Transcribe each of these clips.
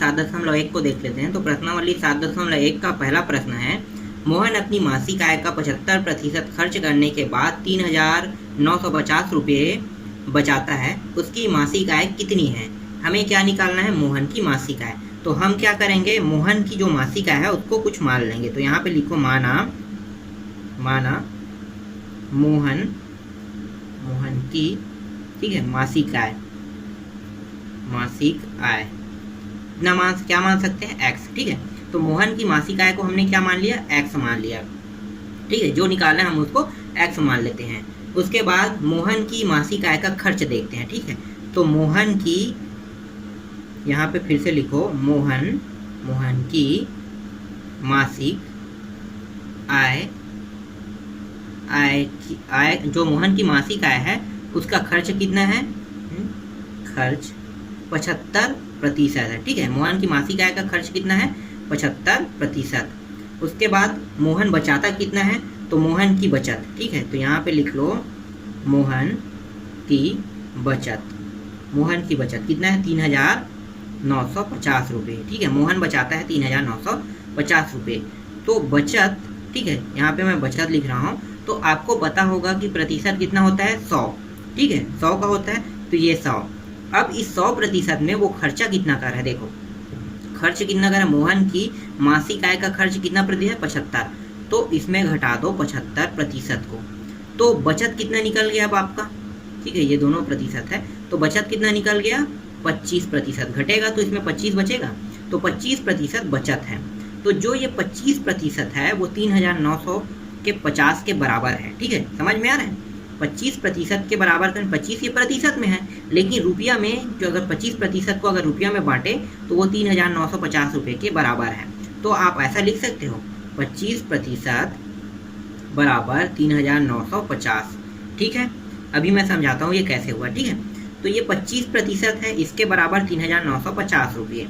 7.1 को देख लेते हैं। तो प्रश्नावली 7.1 का पहला प्रश्न है, मोहन अपनी मासिक आय का 75% खर्च करने के बाद 3,950 रुपये बचाता है, उसकी मासिक आय कितनी है? हमें क्या निकालना है? मोहन की मासिक आय। तो हम क्या करेंगे, मोहन की जो मासिक आय है उसको कुछ मान लेंगे। तो यहाँ पे लिखो माना मोहन की, ठीक है, मासिक आय क्या मान सकते हैं? x, ठीक है। तो मोहन की मासिक आय को हमने क्या मान लिया? x मान लिया, ठीक है। जो निकालना है हम उसको x मान लेते हैं। उसके बाद मोहन की मासिक आय का खर्च देखते हैं, ठीक है। तो मोहन की, यहाँ पे फिर से लिखो, मोहन की मासिक आय जो मोहन की मासिक आय है उसका खर्च कितना है? खर्च 75% है, ठीक है। मोहन की मासिक आय का खर्च कितना है? 75%। उसके बाद मोहन बचाता कितना है? तो मोहन की बचत, ठीक है। तो यहाँ पे लिख लो मोहन की बचत कितना है? 3,950 रुपये, ठीक है। मोहन बचाता है 3,950 रुपये। तो बचत, ठीक है, यहाँ पे मैं बचत लिख रहा हूँ। तो आपको पता होगा कि प्रतिशत कितना होता है? 100, ठीक है, 100 का होता है। तो ये 100। अब इस 100% में वो खर्चा कितना कर रहा है? देखो खर्च कितना कर रहा है? मोहन की मासिक आय का खर्च कितना प्रतिशत? 75। तो इसमें घटा दो 75% को। तो बचत कितना निकल गया अब आपका? ठीक है, ये दोनों प्रतिशत है। तो बचत कितना निकल गया? 25%। घटेगा तो इसमें 25 बचेगा। तो 25% बचत है। तो जो ये 25% है वो 3,950 के बराबर है, ठीक है। समझ में आ रहा है? 25% के बराबर करें, 25 ये प्रतिशत में है, लेकिन रुपया में जो अगर 25% को अगर रुपया में बांटे तो वो 3,950 रुपये के बराबर है। तो आप ऐसा लिख सकते हो 25% बराबर 3,950, ठीक है। अभी मैं समझाता हूँ ये कैसे हुआ, ठीक है। तो ये 25% है, इसके बराबर 3,950 रुपये।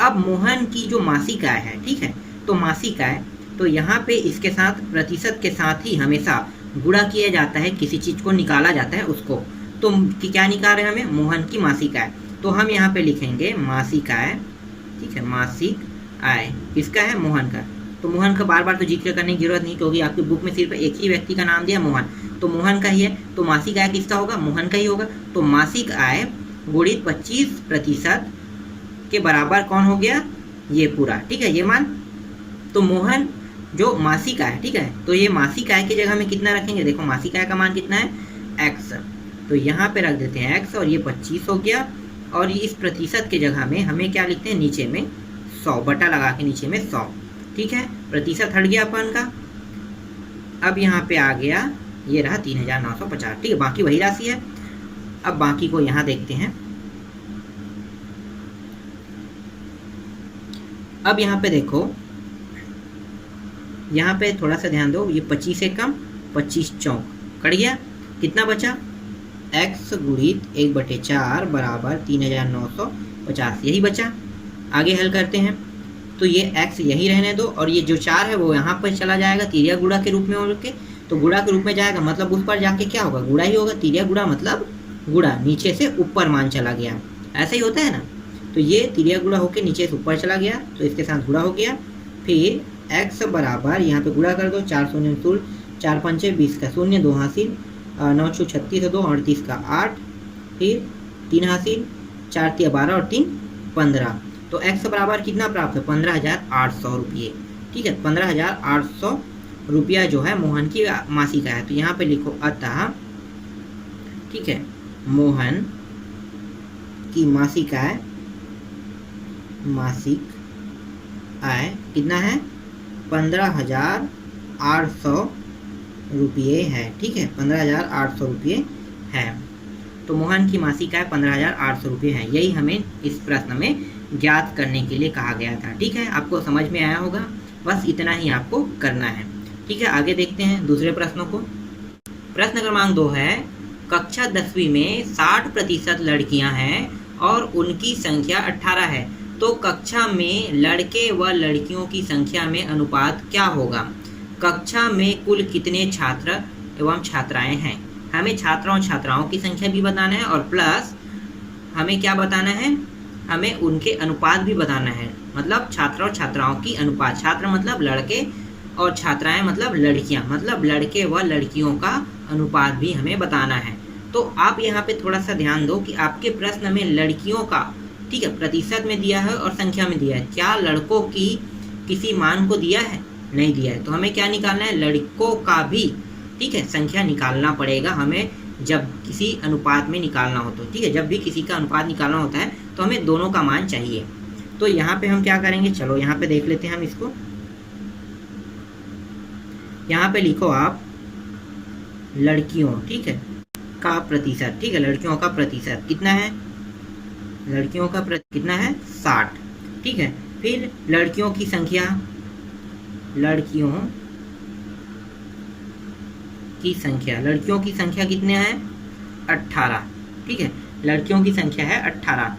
अब मोहन की जो मासिक आय है, ठीक है, तो मासिक आय, तो यहाँ पे इसके साथ प्रतिशत के साथ ही हमेशा गुणा किया जाता है, किसी चीज़ को निकाला जाता है उसको। तो क्या निकाल रहे हैं हमें? मोहन की मासिक आय। तो हम यहाँ पे लिखेंगे मासिक आय, ठीक है, मासिक आय किसका है? मोहन का। तो मोहन का बार बार तो जिक्र करने की जरूरत नहीं, क्योंकि आपकी बुक में सिर्फ एक ही व्यक्ति का नाम दिया, मोहन। तो मोहन का ही है, तो मासिक आय किसका होगा? मोहन का ही होगा। तो मासिक आय गुणित 25% के बराबर कौन हो गया? ये पूरा, ठीक है, ये मान। तो मोहन जो मासिक आय, ठीक है, तो ये मासिक आय की जगह में कितना रखेंगे? देखो मासिक आय का मान कितना है? x। तो यहाँ पे रख देते हैं x, और ये 25 हो गया। और इस प्रतिशत की जगह में हमें क्या लिखते हैं? नीचे में 100, बटा लगा के नीचे में 100, ठीक है। प्रतिशत हट गया अपन का। अब यहाँ पे आ गया, ये रहा 3,950, ठीक है। बाकी वही राशि है। अब बाकी को यहाँ देखते हैं। अब यहाँ पे देखो, यहाँ पे थोड़ा सा ध्यान दो, ये 25 से कम 25 चौक कट गया, कितना बचा? x गुणित 1/4 बराबर 3,950, यही बचा। आगे हल करते हैं। तो ये x यही रहने दो, और ये जो 4 है वो यहाँ पर चला जाएगा तिर्या गुणा के रूप में हो के। तो गुणा के रूप में जाएगा, मतलब उस पर जाके क्या होगा? गुणा ही होगा। तिर्या गुणा मतलब गुणा, नीचे से ऊपर मान चला गया, ऐसा ही होता है ना। तो ये तिर्या गुणा होकर नीचे से ऊपर चला गया, तो इसके साथ गुणा हो गया। फिर x बराबर, यहाँ पे गुणा कर दो, 4 शून्य 16, 4 पंचे 20 का 0, 2 हासिल, 9 छू 36, 2 38 का 8, फिर 3 हासिल, 4 तिया 12 और 3 15। तो x बराबर कितना प्राप्त है? 15,800 रुपये, ठीक है। 15,800 रुपया जो है मोहन की मासिक आय। तो यहाँ पे लिखो अतः, ठीक है, मोहन की मासिक आय कितना है? 15,800 रुपये है, ठीक है, 15,800 रुपये है। तो मोहन की मासिक आय 15,800 रुपये है। यही हमें इस प्रश्न में ज्ञात करने के लिए कहा गया था, ठीक है। आपको समझ में आया होगा, बस इतना ही आपको करना है, ठीक है। आगे देखते हैं दूसरे प्रश्नों को। प्रश्न क्रमांक 2 है, कक्षा 10वीं में 60% लड़कियां हैं और उनकी संख्या 18 है, तो कक्षा में लड़के व लड़कियों की संख्या में अनुपात क्या होगा? कक्षा में कुल कितने छात्र एवं छात्राएं हैं? हमें छात्रों और छात्राओं की संख्या भी बताना है, और प्लस हमें क्या बताना है? हमें उनके अनुपात भी बताना है, मतलब छात्र और छात्राओं की अनुपात। छात्र मतलब लड़के और छात्राएं मतलब लड़कियां, मतलब लड़के व लड़कियों का अनुपात भी हमें बताना है। तो आप यहाँ पे थोड़ा सा ध्यान दो कि आपके प्रश्न में लड़कियों का, ठीक है, प्रतिशत में दिया है और संख्या में दिया है। क्या लड़कों की किसी मान को दिया है? नहीं दिया है। तो हमें क्या निकालना है? लड़कों का भी, ठीक है, संख्या निकालना पड़ेगा हमें जब किसी अनुपात में निकालना हो तो, ठीक है। जब भी किसी का अनुपात निकालना होता है तो हमें दोनों का मान चाहिए। तो यहाँ पे हम क्या करेंगे, चलो यहाँ पे देख लेते हैं हम इसको। यहाँ पे लिखो आप लड़कियों, ठीक है, का प्रतिशत, ठीक है, लड़कियों का प्रतिशत कितना है? लड़कियों का कितना है? 60, ठीक है। फिर लड़कियों की संख्या, लड़कियों की संख्या, लड़कियों की संख्या कितने है? 18, ठीक है, लड़कियों की संख्या है 18।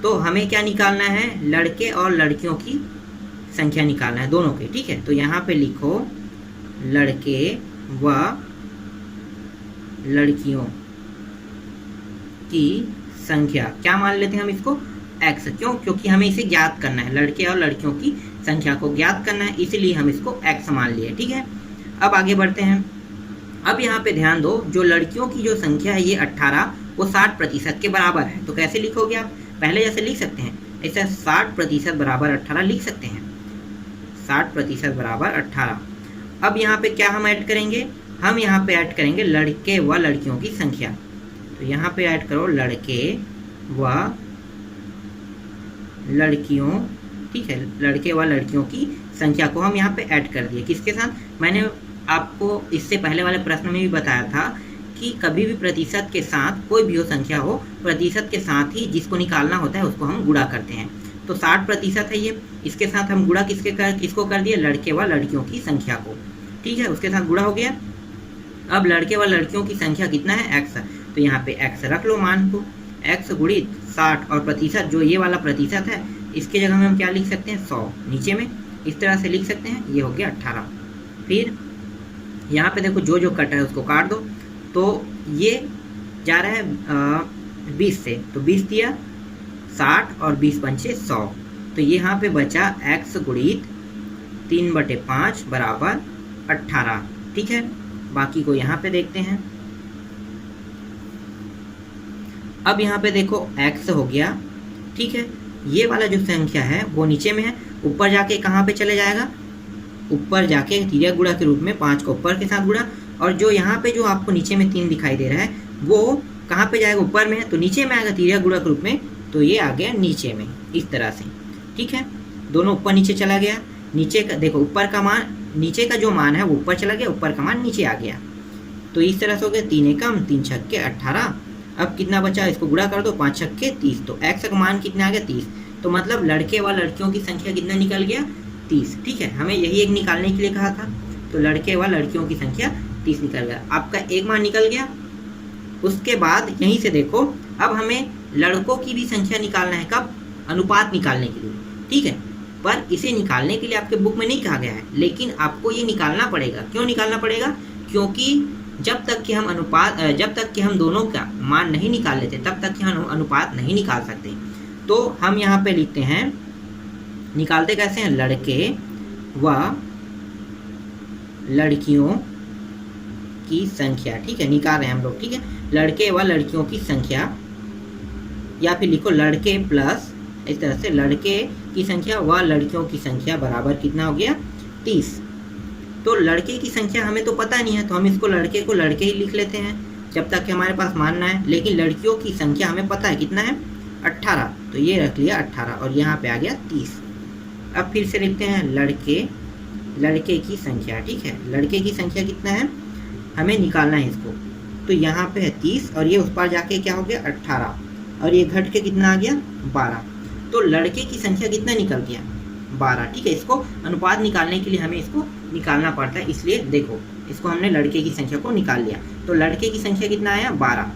तो हमें क्या निकालना है? लड़के और लड़कियों की संख्या निकालना है, दोनों के, ठीक है। तो यहाँ पे लिखो लड़के व लड़कियों की संख्या, क्या मान लेते हैं हम इसको? x। क्यों? क्योंकि हमें इसे ज्ञात करना है, लड़के और लड़कियों की संख्या को ज्ञात करना है, इसलिए हम इसको x मान लिए, ठीक है। अब आगे बढ़ते हैं। अब यहाँ पे ध्यान दो, जो लड़कियों की जो संख्या है ये 18, वो 60% के बराबर है। तो कैसे लिखोगे आप? पहले जैसे लिख सकते हैं, ऐसे 60% बराबर 18 लिख सकते हैं, 60% बराबर 18। अब यहाँ पे क्या हम ऐड करेंगे? हम यहाँ पे ऐड करेंगे लड़के व लड़कियों की संख्या। तो यहाँ पे ऐड करो लड़के व लड़कियों, ठीक है, लड़के व लड़कियों की संख्या को हम यहाँ पे ऐड कर दिए। किसके साथ? मैंने आपको इससे पहले वाले प्रश्न में भी बताया था कि कभी भी प्रतिशत के साथ कोई भी हो संख्या हो, प्रतिशत के साथ ही जिसको निकालना होता है उसको हम गुणा करते हैं। तो 60% है ये, इसके साथ हम गुणा किसको कर दिए? लड़के व लड़कियों की संख्या को, ठीक है, उसके साथ गुणा हो गया। अब लड़के व लड़कियों की संख्या कितना है? x। तो यहाँ पे x रख लो मान को, x गुणित 60, और प्रतिशत जो ये वाला प्रतिशत है इसके जगह में हम क्या लिख सकते हैं? 100 नीचे में इस तरह से लिख सकते हैं, ये हो गया 18। फिर यहाँ पे देखो जो जो कटा है उसको काट दो। तो ये जा रहा है 20 से, तो 20 दिया 60 और 20 पंचे 100। तो ये यहाँ पे बचा x गुणित 3/5 बराबर 18, ठीक है। बाकी को यहाँ पे देखते हैं। अब यहाँ पे देखो x हो गया, ठीक है। ये वाला जो संख्या है वो नीचे में है, ऊपर जाके कहाँ पे चले जाएगा? ऊपर जाके तिर्यक गुणा के रूप में 5 को ऊपर के साथ गुणा, और जो यहाँ पे जो आपको नीचे में 3 दिखाई दे रहा है वो कहाँ पे जाएगा? ऊपर में है, तो नीचे में आएगा तिर्यक गुणा के रूप में, तो ये आ गया नीचे में इस तरह से, ठीक है। दोनों ऊपर नीचे चला गया। नीचे का देखो, ऊपर का मान, नीचे का जो मान है वो ऊपर चला गया, ऊपर का मान नीचे आ गया। तो इस तरह से हो गया 3 एकम 3 छक्के 18। अब कितना बचा? इसको गुणा कर दो, 5 छक्के 30। तो x का मान कितना आ गया? 30। तो मतलब लड़के व लड़कियों की संख्या कितना निकल गया? 30, ठीक है। हमें यही एक निकालने के लिए कहा था, तो लड़के व लड़कियों की संख्या 30 निकल गया। आपका एक मान निकल गया। उसके बाद यहीं से देखो, अब हमें लड़कों की भी संख्या निकालना है। कब? अनुपात निकालने के लिए, ठीक है। पर इसे निकालने के लिए आपके बुक में नहीं कहा गया है, लेकिन आपको ये निकालना पड़ेगा। क्यों निकालना पड़ेगा? क्योंकि जब तक कि हम दोनों का मान नहीं निकाल लेते तब तक कि हम अनुपात नहीं निकाल सकते। तो हम यहाँ पे लिखते हैं, निकालते कैसे हैं? लड़के व लड़कियों की संख्या, ठीक है, निकाल रहे हैं हम लोग, ठीक है। लड़के व लड़कियों की संख्या, या फिर लिखो लड़के प्लस, इस तरह से लड़के की संख्या व लड़कियों की संख्या बराबर कितना हो गया? 30। तो लड़के की संख्या हमें तो पता नहीं है, तो हम इसको लड़के को लड़के ही लिख लेते हैं जब तक कि हमारे पास मानना है। लेकिन लड़कियों की संख्या हमें पता है कितना है? 18। तो ये रख लिया 18 और यहाँ पे आ गया 30। अब फिर से लिखते हैं लड़के की संख्या, ठीक है। लड़के की संख्या कितना है? हमें निकालना है इसको। तो यहाँ पे है 30 और ये उस पार जाके क्या हो गया? 18, और ये घट के कितना आ गया? 12। तो लड़के की संख्या कितना निकल गया? 12, ठीक है। इसको अनुपात निकालने के लिए हमें इसको निकालना पड़ता है, इसलिए देखो इसको हमने लड़के की संख्या को निकाल लिया। तो लड़के की संख्या कितना आया? 12,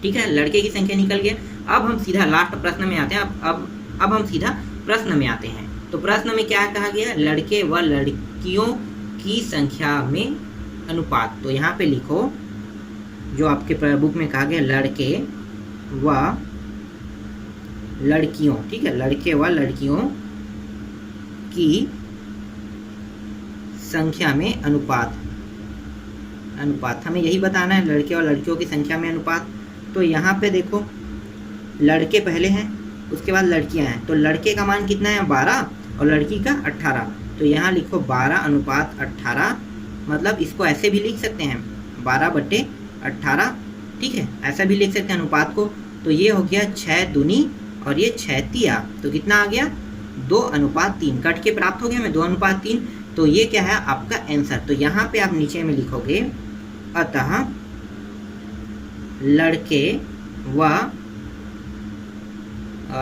ठीक है। लड़के की संख्या निकल गया। अब हम सीधा लास्ट प्रश्न में आते हैं। अब हम सीधा प्रश्न में आते हैं। तो प्रश्न में क्या कहा गया? लड़के व लड़कियों की संख्या में अनुपात। तो यहाँ पे लिखो जो आपके बुक में कहा गया, लड़के व लड़कियों, ठीक है, लड़के व लड़कियों की संख्या में अनुपात, अनुपात हमें यही बताना है, लड़के और लड़कियों की संख्या में अनुपात। तो यहाँ पे देखो लड़के पहले हैं, उसके बाद लड़कियाँ हैं, तो लड़के का मान कितना है 12 और लड़की का 18। तो यहाँ लिखो 12:18, मतलब इसको ऐसे भी लिख सकते हैं 12/18, ठीक है, ऐसा भी लिख सकते हैं अनुपात को। तो ये हो गया 6 दूनी और ये 6 तिया, तो कितना आ गया 2:3, कट के प्राप्त हो गया हमें 2:3। तो ये क्या है आपका आंसर। तो यहाँ पे आप नीचे में लिखोगे अतः लड़के व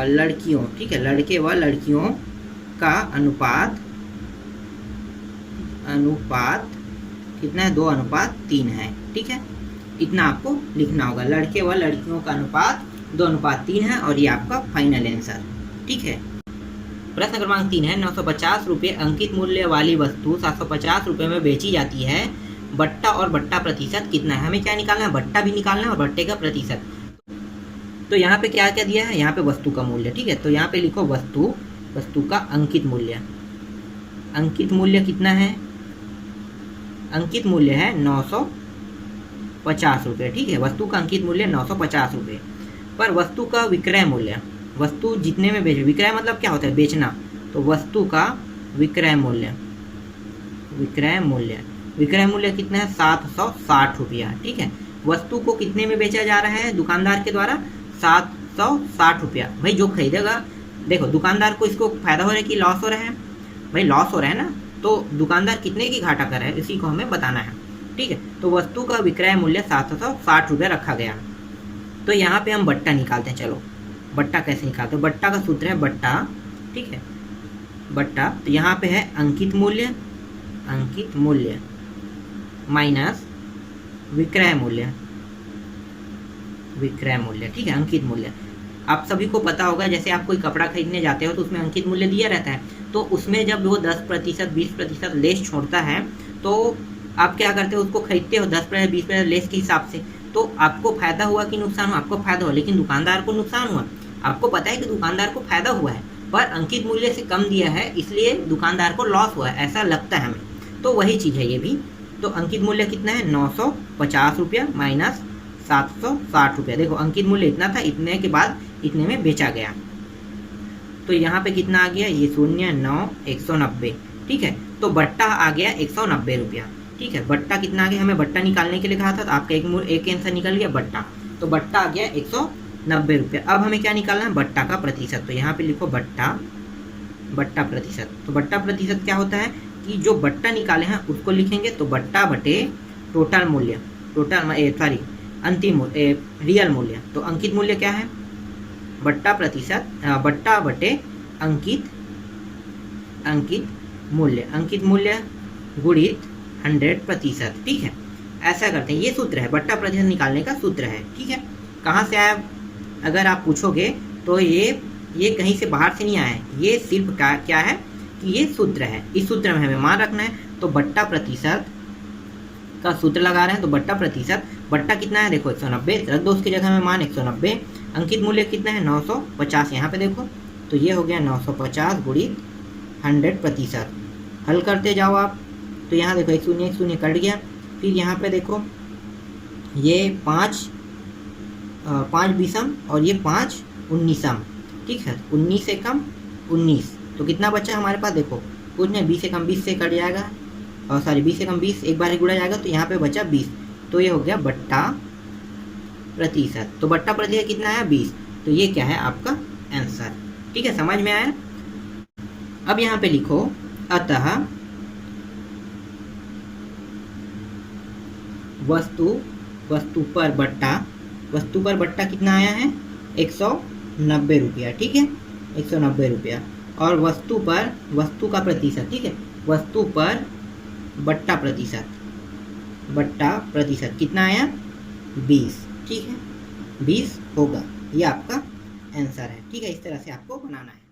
लड़कियों, ठीक है, लड़के व लड़कियों का अनुपात कितना है 2:3 है, ठीक है, इतना आपको लिखना होगा। लड़के व लड़कियों का अनुपात 2:3 है और ये आपका फाइनल आंसर, ठीक है। प्रश्न क्रमांक 3 है 950 रुपये अंकित मूल्य वाली वस्तु 750 रुपये में बेची जाती है, बट्टा और बट्टा प्रतिशत कितना है। हमें क्या निकालना है, बट्टा भी निकालना है और बट्टे का प्रतिशत। तो यहाँ पे क्या क्या दिया है, यहाँ पे वस्तु का मूल्य, ठीक है, तो यहाँ पे लिखो वस्तु का अंकित मूल्य। अंकित मूल्य कितना है, अंकित मूल्य है 950 रुपये, ठीक है, वस्तु का अंकित मूल्य 950 रुपये। पर वस्तु का विक्रय मूल्य, वस्तु जितने में बेचे, विक्रय मतलब क्या होता है बेचना, तो वस्तु का विक्रय मूल्य कितना है 760 रुपया, ठीक है। वस्तु को कितने में बेचा जा रहा है दुकानदार के द्वारा 760 रुपया। भाई जो खरीदेगा, देखो दुकानदार को इसको फायदा हो रहा है कि लॉस हो रहा है, भाई लॉस हो रहा है ना, तो दुकानदार कितने की घाटा कर रहा है इसी को हमें बताना है, ठीक है। तो वस्तु का विक्रय मूल्य 760 रुपया रखा गया। तो यहाँ पे हम बट्टा निकालते हैं, चलो बट्टा कैसे निकालते हैं। बट्टा का सूत्र है बट्टा, ठीक है, बट्टा। तो यहाँ पे है अंकित मूल्य माइनस विक्रय मूल्य, ठीक है, अंकित मूल्य। आप सभी को पता होगा, जैसे आप कोई कपड़ा खरीदने जाते हो तो उसमें अंकित मूल्य दिया रहता है, तो उसमें जब वो 10% 20% लेस छोड़ता है तो आप क्या करते हो, उसको खरीदते हो 10% 20% लेस के हिसाब से। तो आपको फायदा हुआ कि नुकसान हुआ, आपको फायदा हुआ, लेकिन दुकानदार को नुकसान हुआ। आपको पता है कि दुकानदार को फायदा हुआ है, पर अंकित मूल्य से कम दिया है इसलिए दुकानदार को लॉस हुआ है, ऐसा लगता है हमें। तो वही चीज़ है ये भी। तो अंकित मूल्य कितना है 950 रुपया माइनस 760 रुपया। देखो अंकित मूल्य इतना था, इतने के बाद इतने में बेचा गया, तो यहाँ पे कितना आ गया, ये 0 9 190, ठीक है। तो बट्टा आ गया 190 रुपया, ठीक है। बट्टा कितना आ गया, हमें बट्टा निकालने के लिए कहा था, तो आपका एक आंसर निकल गया बट्टा। तो बट्टा आ गया 190 रुपया। अब हमें क्या निकालना है, बट्टा का प्रतिशत। तो यहाँ पे लिखो बट्टा प्रतिशत। तो बट्टा प्रतिशत क्या होता है कि जो बट्टा निकाले हैं उसको लिखेंगे, तो बट्टा बटे टोटल मूल्य, अंतिम रियल मूल्य। तो अंकित मूल्य क्या है, बट्टा प्रतिशत, बट्टा बटे अंकित मूल्य गुणित 100%, ठीक है। ऐसा करते हैं, ये सूत्र है, बट्टा प्रतिशत निकालने का सूत्र है, ठीक है। कहाँ से आया अगर आप पूछोगे तो ये कहीं से बाहर से नहीं आया है, ये सिर्फ क्या है कि ये सूत्र है, इस सूत्र में हमें मान रखना है। तो बट्टा प्रतिशत का सूत्र लगा रहे हैं, तो बट्टा प्रतिशत, बट्टा कितना है देखो 190, रख दो उसकी जगह में मान 190। अंकित मूल्य कितना है 950, यहाँ पे देखो, तो ये हो गया 950 गुणित 100%। हल करते जाओ आप, तो यहाँ देखो 1 0 कट गया, फिर यहाँ पे देखो ये 5 20 और ये 5 19, ठीक है, 19 से कम 19, तो कितना बचा हमारे पास, देखो कुछ नहीं, 20 से कम 20 से कट जाएगा, और सॉरी 20 से कम 20 एक बार ही गुणा जाएगा, तो यहाँ पे बचा 20, तो ये हो गया बट्टा प्रतिशत। तो बट्टा प्रतिशत कितना है 20, तो ये क्या है आपका आंसर, ठीक है, समझ में आया। अब यहाँ पे लिखो अतः वस्तु पर बट्टा कितना आया है 190 रुपया, ठीक है, 190 रुपया। और वस्तु का प्रतिशत, ठीक है, वस्तु पर बट्टा प्रतिशत कितना आया 20, ठीक है, 20 होगा, ये आपका आंसर है, ठीक है। इस तरह से आपको बनाना है।